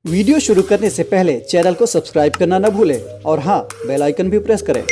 Video शुरू करने से पहले चैनल को सब्सक्राइब करना न भूलें और हाँ, बेल आइकन भी प्रेस करें।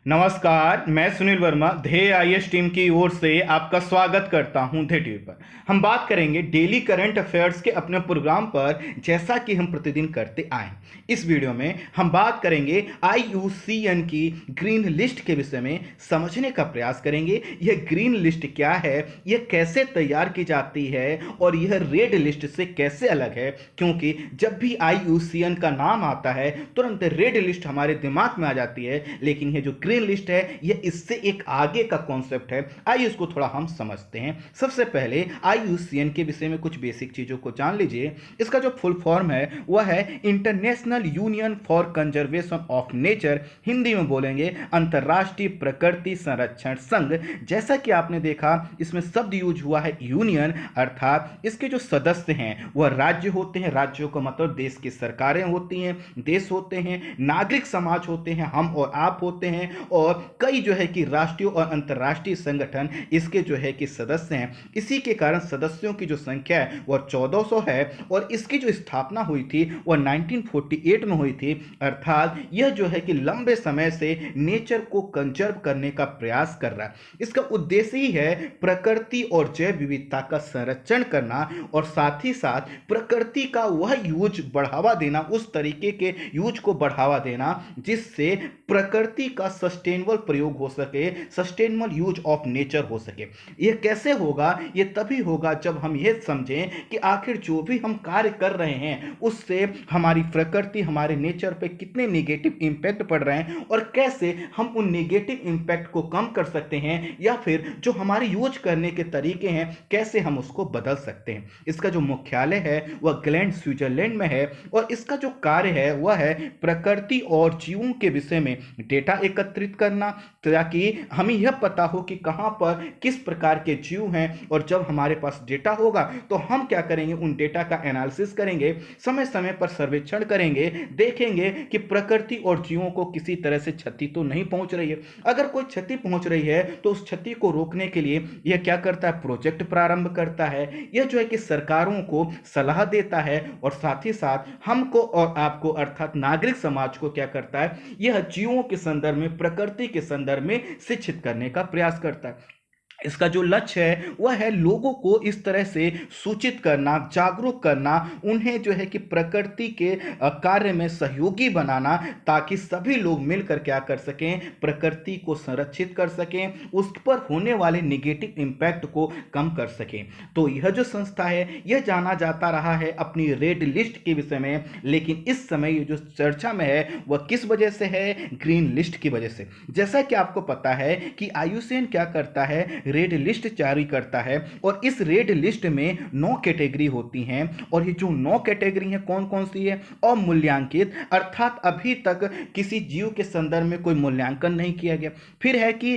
नमस्कार, मैं सुनील वर्मा ध्येय आईएएस टीम की ओर से आपका स्वागत करता हूं ध्येय टीवी पर। हम बात करेंगे डेली करंट अफेयर्स के अपने प्रोग्राम पर, जैसा कि हम प्रतिदिन करते आए। इस वीडियो में हम बात करेंगे आईयूसीएन की ग्रीन लिस्ट के विषय में, समझने का प्रयास करेंगे यह ग्रीन लिस्ट क्या है, यह कैसे तैयार की जाती है और यह रेड लिस्ट से कैसे अलग है। क्योंकि जब भी आईयूसीएन का नाम आता है तुरंत रेड लिस्ट हमारे दिमाग में आ जाती है, लेकिन यह जो ग्रीन लिस्ट है यह इससे एक आगे का कॉन्सेप्ट है। आइए इसको थोड़ा हम समझते हैं। सबसे पहले आईयूसीएन के विषय में कुछ बेसिक चीजों को जान लीजिए। इसका जो फुल फॉर्म है वह है international union for conservation of nature, Hindi में बोलेंगे अंतरराष्ट्रीय प्रकृति संरक्षण संघ। जैसा कि आपने देखा इसमें शब्द यूज हुआ है यूनियन, अर्थात इसके जो सदस्य हैं वह राज्य होते हैं। राज्यों का मतलब देश की सरकारें होती हैं, देश होते हैं, नागरिक समाज होते हैं, हम और आप होते हैं, और कई जो है कि राष्ट्रीय और अंतर्राष्ट्रीय संगठन इसके जो है कि सदस्य हैं। इसी के कारण सदस्यों की जो संख्या है वह 1400 है और इसकी जो स्थापना हुई थी वह 1948 में हुई थी। अर्थात यह जो है कि लंबे समय से नेचर को कंजर्व करने का प्रयास कर रहा है। इसका उद्देश्य ही है प्रकृति और जैव विविधता का संरक्षण करना और साथ ही साथ प्रकृति का वह यूज बढ़ावा देना, उस तरीके के यूज को बढ़ावा देना जिससे प्रकृति का सस्टेनेबल प्रयोग हो सके, सस्टेनेबल यूज ऑफ नेचर हो सके। यह कैसे होगा? यह तभी होगा जब हम यह समझें कि आखिर जो भी हम कार्य कर रहे हैं उससे हमारी प्रकृति, हमारे नेचर पे कितने नेगेटिव इंपैक्ट पड़ रहे हैं और कैसे हम उन नेगेटिव इंपैक्ट को कम कर सकते हैं, या फिर जो हमारे यूज करने के तरीके हैं कैसे हम उसको बदल सकते हैं। इसका जो मुख्यालय है वह ग्लैंड स्विट्जरलैंड में है और इसका जो कार्य है वह है प्रकृति और जीवों के विषय में डेटा एकत्रित करना, ताकि हमें यह पता हो कि कहां पर किस प्रकार के जीव हैं। और जब हमारे पास डेटा होगा तो हम क्या करेंगे, उन डेटा का एनालिसिस करेंगे, समय समय पर सर्वेक्षण करेंगे, देखेंगे कि प्रकृति और जीवों को किसी तरह से क्षति तो नहीं पहुंच रही है। अगर कोई क्षति पहुंच रही है तो उस क्षति को रोकने के लिए यह क्या करता है, प्रोजेक्ट प्रारंभ करता है। यह जो है कि सरकारों को सलाह देता है और साथ ही साथ हमको और आपको अर्थात नागरिक समाज को क्या करता है, यह जीवों के संदर्भ में, प्रकृति के संदर्भ में शिक्षित करने का प्रयास करता है। इसका जो लक्ष्य है वह है लोगों को इस तरह से सूचित करना, जागरूक करना, उन्हें जो है कि प्रकृति के कार्य में सहयोगी बनाना, ताकि सभी लोग मिलकर क्या कर सकें, प्रकृति को संरक्षित कर सकें, उस पर होने वाले नेगेटिव इंपैक्ट को कम कर सकें। तो यह जो संस्था है यह जाना जाता रहा है अपनी रेड लिस्ट के विषय में, लेकिन इस समय ये जो चर्चा में है वह किस वजह से है, ग्रीन लिस्ट की वजह से। जैसा कि आपको पता है कि आईयूसीएन क्या करता है, रेड लिस्ट जारी करता है और इस रेड लिस्ट में 9 कैटेगरी होती हैं। और ये जो 9 कैटेगरी हैं कौन कौन सी है, अमूल्यांकित, अर्थात अभी तक किसी जीव के संदर्भ में कोई मूल्यांकन नहीं किया गया। फिर है कि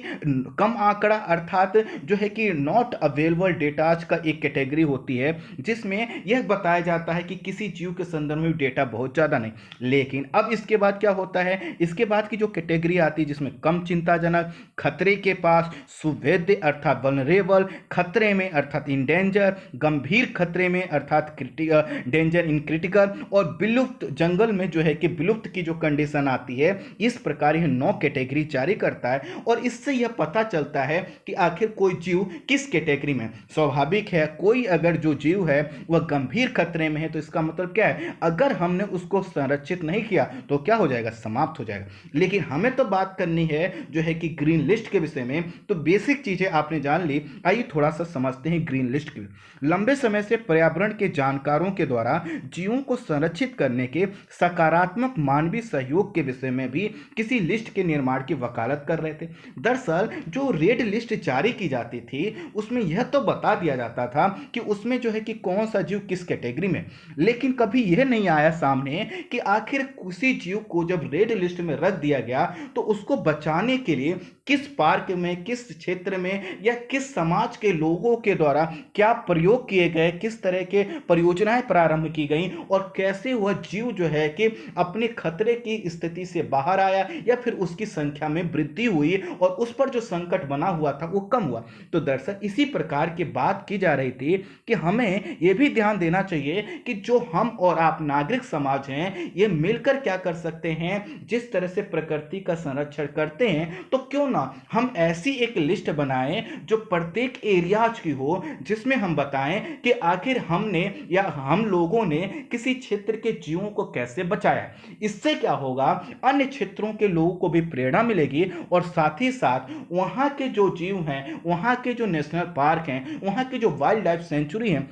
कम आंकड़ा, अर्थात जो है कि नॉट अवेलेबल डेटाज का एक कैटेगरी होती है, जिसमें यह बताया जाता है कि किसी जीव के संदर्भ में डेटा बहुत ज्यादा नहीं। लेकिन अब इसके बाद क्या होता है, इसके बाद की जो कैटेगरी आती है जिसमें कम चिंताजनक, खतरे के पास, सुवेद्य अर्थात वल्नरेबल, खतरे में अर्थात इन डेंजर, गंभीर खतरे में अर्थात डेंजर इन क्रिटिकल, और विलुप्त, जंगल में जो है कि विलुप्त की जो कंडीशन आती है। इस प्रकार यह 9 कैटेगरी जारी करता है और इससे यह पता चलता है कि आखिर कोई जीव किस कैटेगरी में। स्वाभाविक है, कोई अगर जो जीव है वह गंभीर खतरे में है तो इसका मतलब क्या है, अगर हमने उसको संरक्षित नहीं किया तो क्या हो जाएगा, समाप्त हो जाएगा। लेकिन हमें तो बात करनी है जो है कि ग्रीन लिस्ट के विषय में। तो बेसिक चीजें आपने जान ली, आइए थोड़ा सा समझते हैं ग्रीन लिस्ट की। लंबे समय से पर्यावरण के जानकारों के द्वारा जीवों को संरक्षित करने के सकारात्मक मानवीय सहयोग के विषय में भी किसी लिस्ट के निर्माण की वकालत कर रहे थे। दरअसल जो रेड लिस्ट जारी की जाती थी उसमें यह तो बता दिया जाता था कि उसमें जो है कि कौन सा जीव किस कैटेगरी में, लेकिन कभी यह नहीं आया सामने कि आखिर किसी जीव को जब रेड लिस्ट में रख दिया गया तो उसको बचाने के लिए किस पार्क में, किस क्षेत्र में या किस समाज के लोगों के द्वारा क्या प्रयोग किए गए, किस तरह के परियोजनाएं प्रारंभ की गई और कैसे वह जीव जो है कि अपने खतरे की स्थिति से बाहर आया या फिर उसकी संख्या में वृद्धि हुई और उस पर जो संकट बना हुआ था वो कम हुआ। तो दरअसल इसी प्रकार की बात की जा रही थी कि हमें यह भी ध्यान देना चाहिए कि जो हम और आप नागरिक समाज हैं ये मिलकर क्या कर सकते हैं, जिस तरह से प्रकृति का संरक्षण करते हैं तो क्यों ना हम ऐसी एक लिस्ट बनाएं जो प्रत्येक एरियाज की हो, जिसमें हम बताएं कि आखिर हमने या हम लोगों ने किसी क्षेत्र के जीवों को कैसे बचाया। इससे क्या होगा, अन्य क्षेत्रों के लोगों को भी प्रेरणा मिलेगी और साथ ही साथ वहां के जो जीव हैं, वहां के जो नेशनल पार्क हैं, वहां के जो वाइल्ड लाइफ सेंचुरी हैं,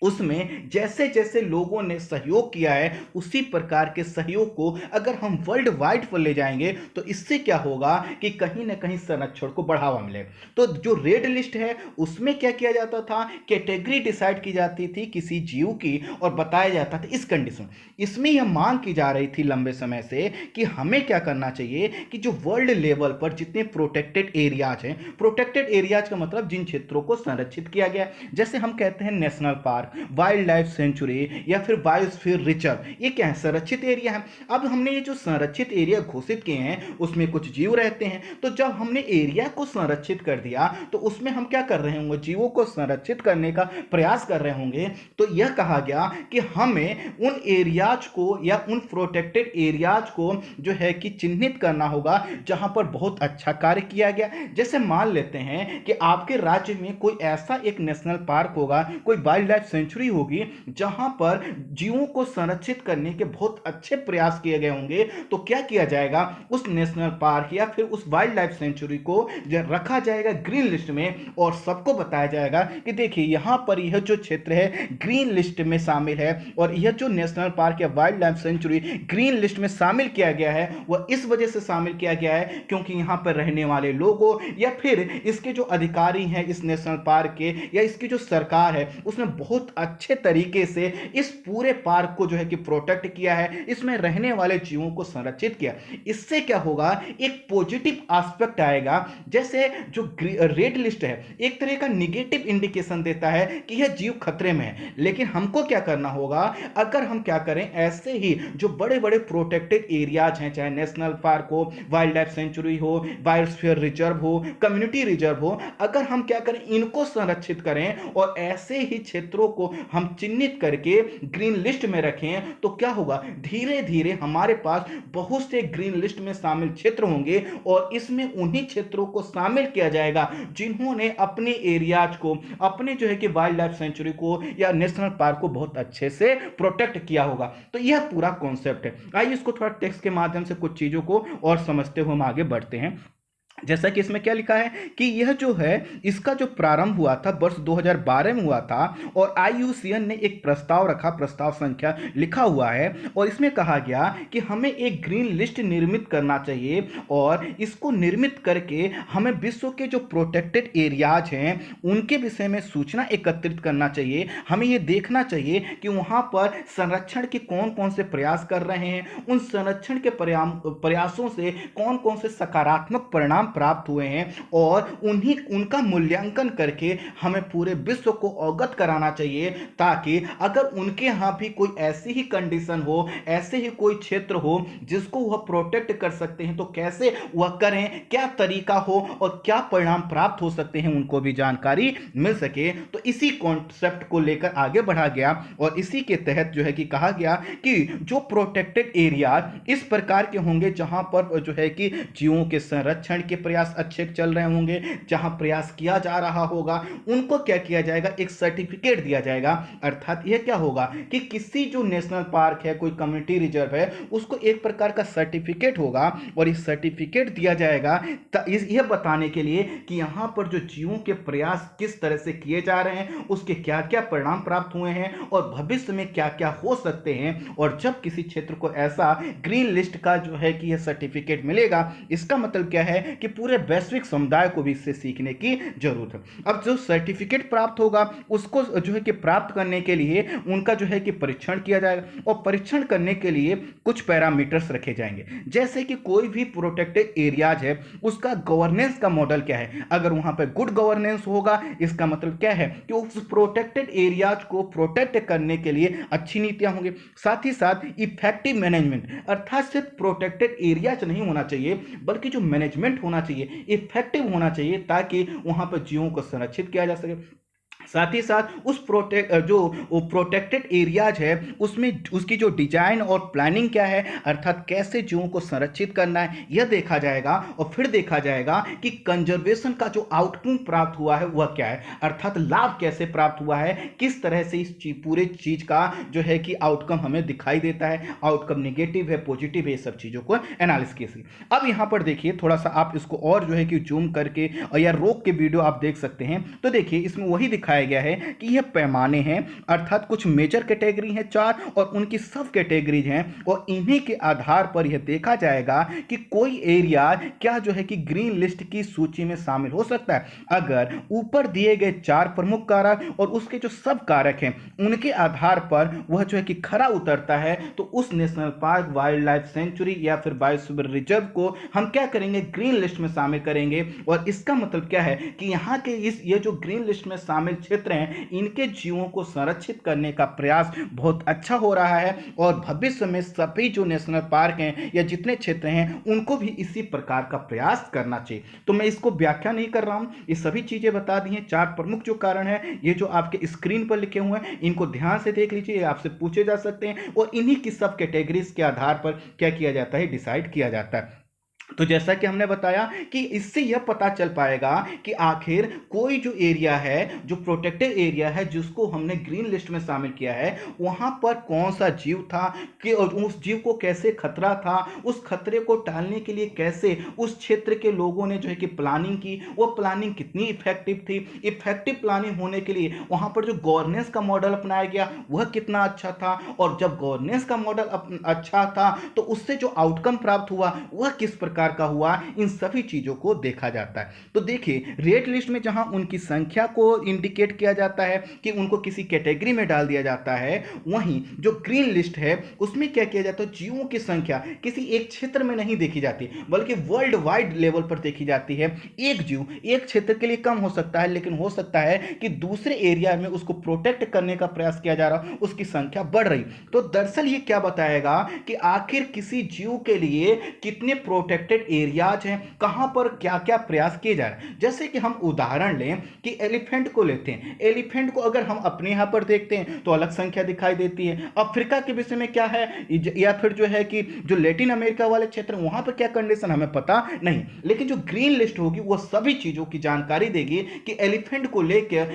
उसमें जैसे जैसे लोगों ने सहयोग किया है उसी प्रकार के सहयोग को अगर हम वर्ल्ड वाइड पर ले जाएंगे तो इससे क्या होगा कि कहीं ना कहीं संरक्षण को बढ़ावा मिले। तो जो रेड लिस्ट है उसमें क्या किया जाता था, कैटेगरी डिसाइड की जाती थी किसी जीव की और बताया जाता था इस कंडीशन। इसमें यह मांग की जा रही थी लंबे समय से कि हमें क्या करना चाहिए कि जो वर्ल्ड लेवल पर जितने प्रोटेक्टेड एरियाज हैं, प्रोटेक्टेड एरियाज का मतलब जिन क्षेत्रों को संरक्षित किया गया, जैसे हम कहते हैं national park, wild life sanctuary या फिर बायोस्फीयर रिजर्व, ये क्या है, संरक्षित एरिया है। अब हमने ये जो संरक्षित एरिया घोषित किए हैं उसमें कुछ जीव रहते हैं, तो जब हमने एरिया को संरक्षित कर दिया तो उसमें हम क्या कर रहे होंगे, जीवों को संरक्षित करने का प्रयास कर रहे होंगे। तो यह कहा गया कि हमें उन एरियाज को या उन प्रोटेक्टेड एरियाज को जो है कि चिन्हित करना होगा जहां पर बहुत अच्छा कार्य किया गया। जैसे मान लेते हैं कि आपके राज्य में कोई ऐसा एक नेशनल पार्क होगा, कोई वाइल्ड लाइफ सेंचुरी होगी जहां पर जीवों को संरक्षित करने के बहुत अच्छे प्रयास किए गए होंगे, तो क्या किया जाएगा, उस नेशनल पार्क या फिर उस वाइल्ड लाइफ सेंचुरी को रखा जाएगा ग्रीन लिस्ट में और सबको बताया जाएगा कि देखिए यहां पर यह जो क्षेत्र है ग्रीन लिस्ट में शामिल है और यह जो नेशनल पार्क या wild life sanctuary green list में शामिल किया गया है वह इस वजह से शामिल किया गया है क्योंकि यहां पर रहने वाले लोगों या फिर इसके जो अधिकारी हैं इस नेशनल पार्क के या इसकी जो सरकार है उसने बहुत अच्छे तरीके से इस पूरे पार्क को जो है कि प्रोटेक्ट किया है, इसमें रहने वाले जीवों को संरक्षित किया। इससे क्या होगा, एक पॉजिटिव एस्पेक्ट आएगा। जैसे जो रेड लिस्ट है एक तरह का निगेटिव इंडिकेशन देता है कि यह जीव खतरे में है, लेकिन हमको क्या करना होगा, अगर हम क्या करें, ऐसे ही जो बड़े बड़े प्रोटेक्टेड एरियाज हैं, चाहे नेशनल पार्क हो, वाइल्ड लाइफ सेंचुरी हो, बायोस्फीयर रिजर्व हो, कम्युनिटी रिजर्व हो, अगर हम क्या करें, इनको संरक्षित करें और ऐसे ही क्षेत्रों को हम चिन्हित करके ग्रीन लिस्ट में रखें तो क्या होगा, धीरे धीरे हमारे पास बहुत से ग्रीन लिस्ट में शामिल क्षेत्र होंगे और इसमें उन्हीं क्षेत्रों को शामिल किया जाएगा जिन्होंने अपने एरियाज को, अपने जो है कि वाइल्ड लाइफ सेंचुरी को या नेशनल पार्क को बहुत अच्छे से प्रोटेक्ट किया होगा। तो यह पूरा कॉन्सेप्ट है। आइए इसको थोड़ा टेक्स्ट के माध्यम से कुछ चीजों को और समझते हुए हम आगे बढ़ते हैं। जैसा कि इसमें क्या लिखा है कि यह जो है इसका जो प्रारंभ हुआ था वर्ष 2012 में हुआ था और IUCN ने एक प्रस्ताव रखा, प्रस्ताव संख्या लिखा हुआ है और इसमें कहा गया कि हमें एक ग्रीन लिस्ट निर्मित करना चाहिए और इसको निर्मित करके हमें विश्व के जो प्रोटेक्टेड एरियाज हैं उनके विषय में सूचना एकत्रित करना चाहिए। हमें यह देखना चाहिए कि वहां पर संरक्षण के कौन कौन से प्रयास कर रहे हैं, उन संरक्षण के प्रयासों से कौन कौन से सकारात्मक परिणाम प्राप्त हुए हैं और उनका मूल्यांकन करके हमें पूरे विश्व को अवगत कराना चाहिए ताकि अगर उनके यहां भी कोई ऐसी ही कंडीशन हो, ऐसे ही कोई क्षेत्र हो जिसको वह प्रोटेक्ट कर सकते हैं तो कैसे वह करें, क्या तरीका हो और क्या परिणाम प्राप्त हो सकते हैं, उनको भी जानकारी मिल सके। तो इसी कॉन्सेप्ट को लेकर आगे बढ़ा गया और इसी के तहत जो है कि कहा गया कि जो प्रोटेक्टेड एरिया इस प्रकार के होंगे जहां पर जो है कि जीवों के संरक्षण के प्रयास अच्छे चल रहे होंगे, जहां प्रयास किया जा रहा होगा उनको क्या किया जाएगा, एक सर्टिफिकेट दिया जाएगा। अर्थात यह क्या होगा कि किसी जो नेशनल पार्क है, कोई कम्युनिटी रिजर्व है, उसको एक प्रकार का सर्टिफिकेट होगा और इस सर्टिफिकेट दिया जाएगा यह बताने के लिए कि यहां पर जो जीवों के प्रयास किस तरह से किए जा रहे हैं, उसके क्या क्या परिणाम प्राप्त हुए हैं और भविष्य में क्या क्या हो सकते हैं। और जब किसी क्षेत्र को ऐसा ग्रीन लिस्ट का जो है कि यह सर्टिफिकेट मिलेगा, इसका मतलब क्या है कि पूरे वैश्विक समुदाय को भी इससे सीखने की जरूरत है। अब जो सर्टिफिकेट प्राप्त होगा उसको जो है कि प्राप्त करने के लिए उनका जो है कि परीक्षण किया जाएगा और परीक्षण करने के लिए कुछ पैरामीटर्स रखे जाएंगे, जैसे कि कोई भी प्रोटेक्टेड एरियाज है उसका गवर्नेंस का मॉडल क्या है। अगर वहां पर गुड गवर्नेंस होगा इसका मतलब क्या है कि उस प्रोटेक्टेड एरियाज को प्रोटेक्ट करने के लिए अच्छी नीतियां होंगी। साथ ही साथ इफेक्टिव मैनेजमेंट, अर्थात सिर्फ प्रोटेक्टेड एरियाज नहीं होना चाहिए बल्कि जो मैनेजमेंट होना चाहिए इफेक्टिव होना चाहिए, ताकि वहां पर जीवों को संरक्षित किया जा सके। साथ ही साथ उस प्रोटेक्टेड एरियाज है उसमें उसकी जो डिजाइन और प्लानिंग क्या है, अर्थात कैसे जीवों को संरक्षित करना है यह देखा जाएगा। और फिर देखा जाएगा कि कंजर्वेशन का जो आउटकम प्राप्त हुआ है वह क्या है, अर्थात लाभ कैसे प्राप्त हुआ है, किस तरह से इस पूरे चीज का जो है कि आउटकम हमें दिखाई देता है, आउटकम नेगेटिव है पॉजिटिव है, सब चीजों को एनालिसिस किया। अब यहां पर देखिए थोड़ा सा आप इसको और जो है कि जूम करके और या रोक के वीडियो आप देख सकते हैं, तो देखिए इसमें वही दिखाया गया है कि यह पैमाने हैं, अर्थात कुछ मेजर कैटेगरी हैं 4 और उनकी सब कैटेगरीज हैं, और इन्हीं के आधार पर यह देखा जाएगा कि कोई एरिया क्या जो है कि ग्रीन लिस्ट की सूची में शामिल हो सकता है। अगर ऊपर दिए गए 4 प्रमुख कारक और उसके जो सब कारक हैं उनके आधार पर वह जो है कि खरा उतरता है, तो उस national park, wild life sanctuary या फिर बायोस्फीयर रिजर्व को हम क्या करेंगे, ग्रीन लिस्ट में शामिल करेंगे। और इसका मतलब क्या है कि यहाँ के ये जो ग्रीन लिस्ट में शामिल क्षेत्र हैं इनके जीवों को संरक्षित करने का प्रयास बहुत अच्छा हो रहा है, और भविष्य में सभी जो नेशनल पार्क हैं या जितने क्षेत्र हैं उनको भी इसी प्रकार का प्रयास करना चाहिए। तो मैं इसको व्याख्या नहीं कर रहा हूं, ये सभी चीजें बता दी हैं। 4 प्रमुख जो कारण हैं ये जो आपके स्क्रीन पर लिखे हुए हैं इनको ध्यान से देख लीजिए, आपसे पूछे जा सकते हैं, और इन्हीं की सब कैटेगरीज के आधार पर क्या किया जाता है, डिसाइड किया जाता है। तो जैसा कि हमने बताया कि इससे यह पता चल पाएगा कि आखिर कोई जो एरिया है, जो प्रोटेक्टेड एरिया है जिसको हमने ग्रीन लिस्ट में शामिल किया है, वहां पर कौन सा जीव था कि उस जीव को कैसे खतरा था, उस खतरे को टालने के लिए कैसे उस क्षेत्र के लोगों ने जो है कि प्लानिंग की, वो प्लानिंग कितनी इफेक्टिव थी, इफेक्टिव प्लानिंग होने के लिए वहां पर जो गवर्नेंस का मॉडल अपनाया गया वह कितना अच्छा था, और जब गवर्नेंस का मॉडल अच्छा था तो उससे जो आउटकम प्राप्त हुआ वह किस प्रकार का हुआ, इन सभी चीजों को देखा जाता है। तो देखिए रेड लिस्ट में जहां उनकी संख्या को इंडिकेट किया जाता है कि उनको किसी कैटेगरी में डाल दिया जाता है, वहीं जो ग्रीन लिस्ट है उसमें क्या किया जाता है, जीवों की संख्या किसी एक क्षेत्र में नहीं देखी जाती बल्कि वर्ल्ड वाइड लेवल पर देखी जाती है। एक जीव एक क्षेत्र के लिए कम हो सकता है, लेकिन हो सकता है कि दूसरे एरिया में उसको प्रोटेक्ट करने का प्रयास किया जा रहा, उसकी संख्या बढ़ रही। तो दरअसल ये क्या बताएगा कि आखिर किसी जीव के लिए कितने प्रोटेक्टेड एरियाज हैं, कहां पर क्या क्या प्रयास किए जा रहे हैं। जैसे कि हम उदाहरण लें कि एलिफेंट को लेते हैं, एलिफेंट को अगर हम अपने यहां पर देखते हैं तो अलग संख्या दिखाई देती है। अफ्रीका के विषय में क्या है, या फिर जो है कि जो लैटिन अमेरिका वाले क्षेत्र वहां पर क्या कंडीशन हमें पता नहीं, लेकिन जो ग्रीन लिस्ट होगी वो सभी चीजों की जानकारी देगी कि एलिफेंट को लेकर,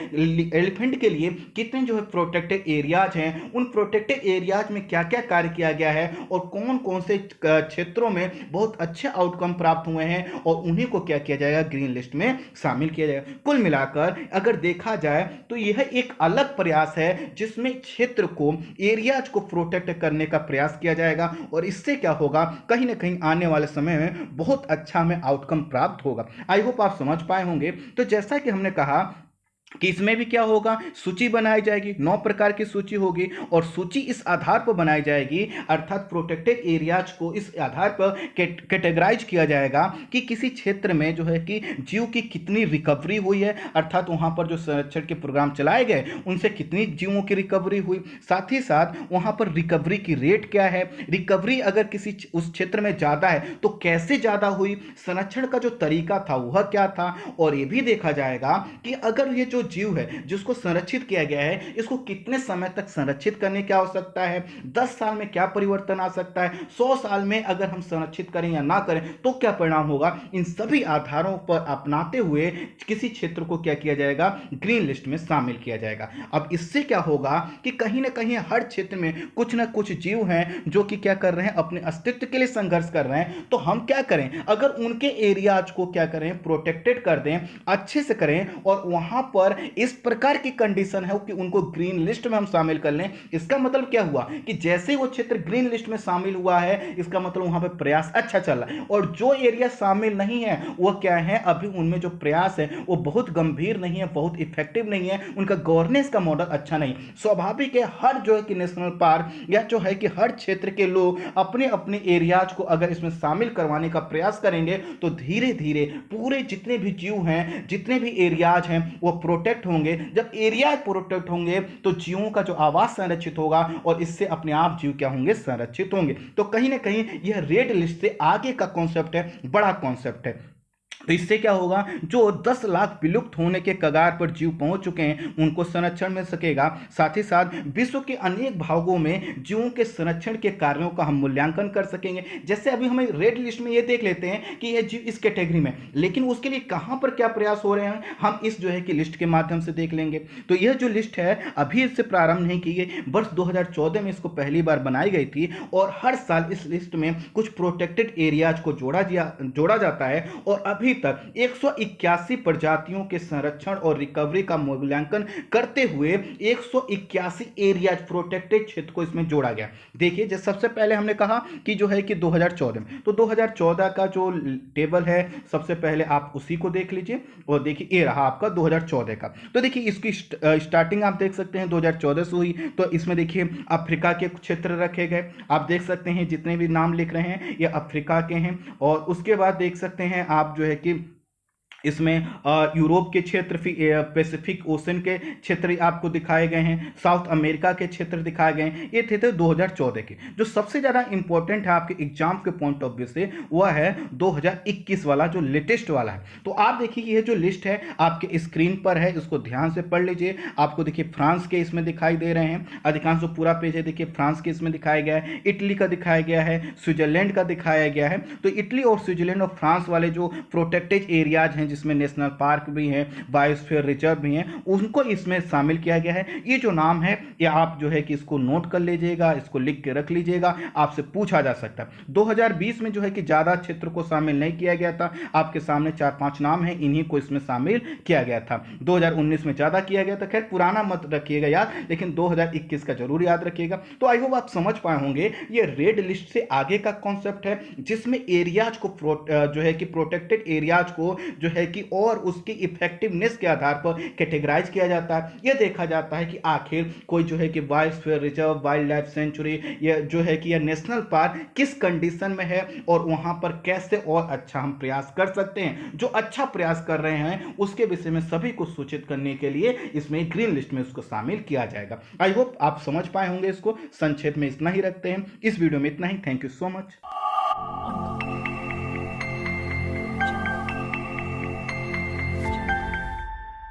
एलिफेंट के लिए कितने जो है प्रोटेक्टेड एरियाज हैं, उन प्रोटेक्टेड एरियाज में क्या क्या कार्य किया गया है और कौन कौन से क्षेत्रों में बहुत अच्छे आउटकम प्राप्त हुए हैं, और उन्हीं को क्या किया जाएगा, ग्रीन लिस्ट में शामिल किया जाएगा। कुल मिलाकर अगर देखा जाए तो यह एक अलग प्रयास है जिसमें क्षेत्र को, एरियाज को प्रोटेक्ट करने का प्रयास किया जाएगा, और इससे क्या होगा, कहीं ना कहीं आने वाले समय में बहुत अच्छा हमें आउटकम प्राप्त होगा। आई होप आप समझ पाए होंगे। तो जैसा कि हमने कहा कि इसमें भी क्या होगा, सूची बनाई जाएगी, 9 प्रकार की सूची होगी, और सूची इस आधार पर बनाई जाएगी, अर्थात प्रोटेक्टेड एरियाज को इस आधार पर कैटेगराइज किया जाएगा कि किसी क्षेत्र में जो है कि जीव की कितनी रिकवरी हुई है, अर्थात वहां पर जो संरक्षण के प्रोग्राम चलाए गए उनसे कितनी जीवों की रिकवरी हुई, साथ ही साथ वहां पर रिकवरी की रेट क्या है, रिकवरी अगर किसी उस क्षेत्र में ज्यादा है तो कैसे ज्यादा हुई, संरक्षण का जो तरीका था वह क्या था, और यह भी देखा जाएगा कि अगर ये जो जीव है जिसको संरक्षित किया गया है इसको कितने समय तक संरक्षित करने की आवश्यकता है, 10 साल में क्या परिवर्तन आ सकता है, 100 साल में अगर हम संरक्षित करें या ना करें तो क्या परिणाम होगा। इन सभी आधारों पर अपनाते हुए किसी क्षेत्र को क्या किया जाएगा, ग्रीन लिस्ट में शामिल किया जाएगा। अब इससे क्या होगा कि कहीं ना कहीं हर क्षेत्र में कुछ ना कुछ जीव हैं जो कि क्या कर रहे हैं, अपने अस्तित्व के लिए संघर्ष कर रहे हैं। तो हम क्या करें, अगर उनके एरियाज को क्या करें, प्रोटेक्टेड कर दें, अच्छे से करें, और वहां पर पर इस प्रकार की कंडीशन है कि उनको ग्रीन लिस्ट में हम शामिल कर लें। इसका मतलब क्या हुआ कि जैसे वो क्षेत्र ग्रीन लिस्ट में शामिल हुआ है, इसका मतलब वहां पे प्रयास अच्छा चल रहा है। और जो एरिया शामिल नहीं है वो क्या है, अभी उनमें जो प्रयास है वो बहुत गंभीर नहीं है, बहुत इफेक्टिव नहीं है, उनका गवर्नेंस का मॉडल अच्छा नहीं। स्वाभाविक है हर जो है कि नेशनल पार्क या जो है कि हर क्षेत्र के लोग अपने अपने एरियाज को अगर इसमें शामिल करवाने का प्रयास करेंगे तो धीरे धीरे पूरे जितने भी जीव हैं, जितने भी एरियाज हैं वो प्रोटेक्ट होंगे। जब एरियाज प्रोटेक्ट होंगे तो जीवों का जो आवास संरक्षित होगा और इससे अपने आप जीव क्या होंगे, संरक्षित होंगे। तो कहीं ना कहीं यह रेड लिस्ट से आगे का कॉन्सेप्ट है, बड़ा कॉन्सेप्ट है। तो इससे क्या होगा, जो 10 लाख विलुप्त होने के कगार पर जीव पहुंच चुके हैं उनको संरक्षण मिल सकेगा। साथ ही साथ विश्व के अनेक भागों में जीवों के संरक्षण के कार्यों का हम मूल्यांकन कर सकेंगे। जैसे अभी हमें रेड लिस्ट में ये देख लेते हैं कि यह जीव इस कैटेगरी में, लेकिन उसके लिए कहां पर क्या प्रयास हो रहे हैं हम इस जो है कि लिस्ट के माध्यम से देख लेंगे। तो यह जो लिस्ट है अभी इससे प्रारंभ नहीं की गई, वर्ष 2014 में इसको पहली बार बनाई गई थी और हर साल इस लिस्ट में कुछ प्रोटेक्टेड एरियाज को जोड़ा जाता है और अभी तक 181 प्रजातियों के संरक्षण और रिकवरी का मूल्यांकन करते हुए 181 एरियाज प्रोटेक्टेड क्षेत्र को इसमें जोड़ा गया। देखिए जैसे सबसे पहले हमने कहा कि जो है कि 2014 में, तो 2014 का जो टेबल है सबसे पहले आप उसी को देख लीजिए और देखिए ये रहा आपका 2014 का। तो देखिए इसकी स्टार्टिंग आप देख सकते हैं 2014 से हुई। तो इसमें देखिए अफ्रीका के क्षेत्र रखे गए, आप देख सकते हैं जितने भी नाम लिख रहे हैं ये अफ्रीका के हैं। और उसके बाद देख सकते हैं आप जो है कि इसमें यूरोप के क्षेत्र, पैसिफिक ओशन के क्षेत्र आपको दिखाए गए हैं, साउथ अमेरिका के क्षेत्र दिखाए गए हैं। ये थे 2014 के। जो सबसे ज़्यादा इंपॉर्टेंट है आपके एग्जाम के पॉइंट ऑफ व्यू से वह है 2021 वाला जो लेटेस्ट वाला है। तो आप देखिए ये जो लिस्ट है आपके स्क्रीन पर है, इसको ध्यान से पढ़ लीजिए। आपको देखिए फ्रांस के इसमें दिखाई दे रहे हैं, अधिकांश जो पूरा पेज है देखिए फ्रांस के इसमें दिखाया गया है, इटली का दिखाया गया है, स्विट्जरलैंड का दिखाया गया है। तो इटली और स्विट्जरलैंड और फ्रांस वाले जो प्रोटेक्टेड एरियाज हैं जिसमें नेशनल पार्क भी हैं, बायोस्फीयर रिजर्व भी हैं, उनको इसमें शामिल किया गया है। ये जो नाम है ये आप जो है कि इसको नोट कर लीजिएगा, इसको लिख के रख लीजिएगा, आपसे पूछा जा सकता है। 2020 में जो है कि ज्यादा क्षेत्र को शामिल नहीं किया गया था, आपके सामने 4-5 नाम है, इन्हीं को इसमें शामिल किया गया था। 2019 में ज्यादा किया गया था, खैर पुराना मत रखिएगा याद, लेकिन 2021 का जरूर याद रखिएगा। तो आई होप आप समझ पाए होंगे ये रेड लिस्ट से आगे का कॉन्सेप्ट है जिसमें एरियाज को जो है कि प्रोटेक्टेड एरियाज को जो है कि और उसकी इफेक्टिवनेस के आधार पर कैटेगराइज किया जाता है। यह देखा जाता है कि आखिर कोई जो है कि biosphere reserve, wild life sanctuary या जो है कि यह नेशनल पार्क किस कंडीशन में है और वहां पर कैसे और अच्छा हम प्रयास कर सकते हैं। जो अच्छा प्रयास कर रहे हैं उसके विषय में सभी को सूचित करने के लिए इसमें ग्रीन लिस्ट में उसको शामिल किया जाएगा। आई होप आप समझ पाए होंगे। इसको संक्षेप में इतना ही रखते हैं, इस वीडियो में इतना ही। Thank you so much.